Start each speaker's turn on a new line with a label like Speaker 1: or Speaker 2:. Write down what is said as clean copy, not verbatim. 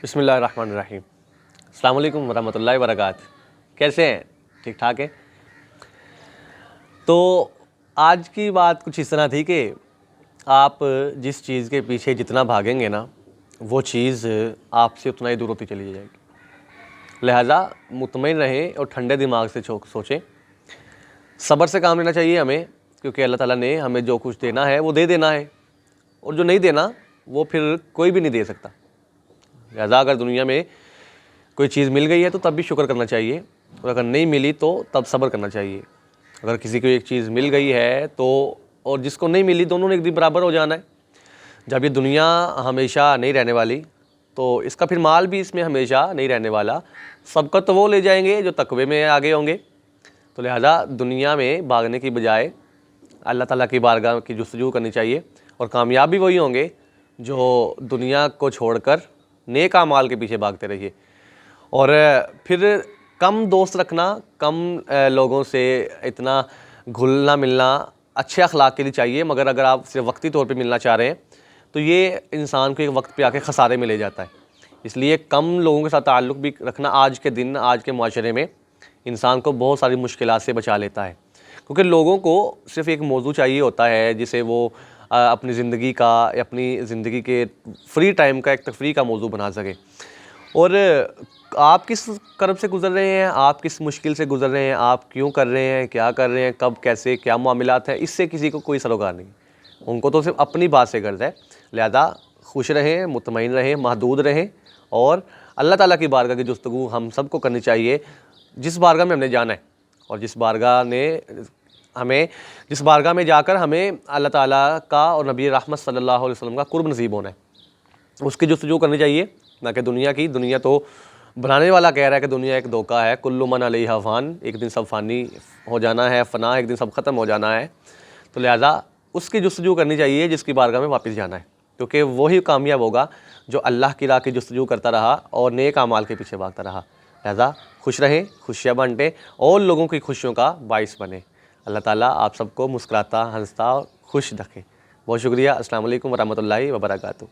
Speaker 1: بسم اللہ الرحمن الرحیم۔ السلام علیکم ورحمۃ اللہ وبرکاتہ۔ کیسے ہیں؟ ٹھیک ٹھاک ہیں؟ تو آج کی بات کچھ اس طرح تھی کہ آپ جس چیز کے پیچھے جتنا بھاگیں گے نا، وہ چیز آپ سے اتنا ہی دور ہوتی چلی جائے گی۔ لہٰذا مطمئن رہیں اور ٹھنڈے دماغ سے سوچیں۔ صبر سے کام لینا چاہیے ہمیں، کیونکہ اللہ تعالیٰ نے ہمیں جو کچھ دینا ہے وہ دے دینا ہے، اور جو نہیں دینا وہ پھر کوئی بھی نہیں دے سکتا۔ لہٰذا اگر دنیا میں کوئی چیز مل گئی ہے تو تب بھی شکر کرنا چاہیے، اور اگر نہیں ملی تو تب صبر کرنا چاہیے۔ اگر کسی کو ایک چیز مل گئی ہے تو اور جس کو نہیں ملی، دونوں نے ایک دن برابر ہو جانا ہے۔ جب یہ دنیا ہمیشہ نہیں رہنے والی تو اس کا پھر مال بھی اس میں ہمیشہ نہیں رہنے والا۔ سبقت تو وہ لے جائیں گے جو تقوی میں آگے ہوں گے۔ تو لہٰذا دنیا میں بھاگنے کی بجائے اللہ تعالیٰ کی بارگاہ کی جستجو کرنی چاہیے، اور کامیاب بھی وہی ہوں گے جو دنیا کو چھوڑ کر نیک اعمال کے پیچھے بھاگتے رہیے۔ اور پھر کم دوست رکھنا، کم لوگوں سے اتنا گھلنا ملنا اچھے اخلاق کے لیے چاہیے، مگر اگر آپ صرف وقتی طور پہ ملنا چاہ رہے ہیں تو یہ انسان کو ایک وقت پہ آ کے خسارے میں لے جاتا ہے۔ اس لیے کم لوگوں کے ساتھ تعلق بھی رکھنا آج کے دن، آج کے معاشرے میں انسان کو بہت ساری مشکلات سے بچا لیتا ہے، کیونکہ لوگوں کو صرف ایک موضوع چاہیے ہوتا ہے جسے وہ اپنی زندگی کا، اپنی زندگی کے فری ٹائم کا ایک تفریح کا موضوع بنا سکے۔ اور آپ کس کرب سے گزر رہے ہیں، آپ کس مشکل سے گزر رہے ہیں، آپ کیوں کر رہے ہیں، کیا کر رہے ہیں، کب کیسے کیا معاملات ہیں، اس سے کسی کو کوئی سروکار نہیں۔ ان کو تو صرف اپنی بات سے غرض ہے۔ لہذا خوش رہیں، مطمئن رہیں، محدود رہیں، اور اللہ تعالیٰ کی بارگاہ کی جستجو ہم سب کو کرنی چاہیے، جس بارگاہ میں ہم نے جانا ہے، اور جس بارگاہ میں جا کر ہمیں اللہ تعالیٰ کا اور نبی رحمت صلی اللہ علیہ وسلم کا قرب نصیب ہونا ہے، اس کی جستجو کرنی چاہیے، نہ کہ دنیا کی۔ دنیا تو بنانے والا کہہ رہا ہے کہ دنیا ایک دھوکہ ہے، کل من علیہا فان، ایک دن سب فانی ہو جانا ہے، فنا، ایک دن سب ختم ہو جانا ہے۔ تو لہٰذا اس کی جستجو کرنی چاہیے جس کی بارگاہ میں واپس جانا ہے، کیونکہ وہی کامیاب ہوگا جو اللہ کی راہ کی جستجو کرتا رہا اور نیک اعمال کے پیچھے بھاگتا رہا۔ لہٰذا خوش رہیں، خوشیاں بانٹیں، اور لوگوں کی خوشیوں کا باعث بنیں۔ اللہ تعالیٰ آپ سب کو مسکراتا، ہنستا اور خوش رکھے۔ بہت شکریہ۔ السلام علیکم ورحمۃ اللہ وبرکاتہ۔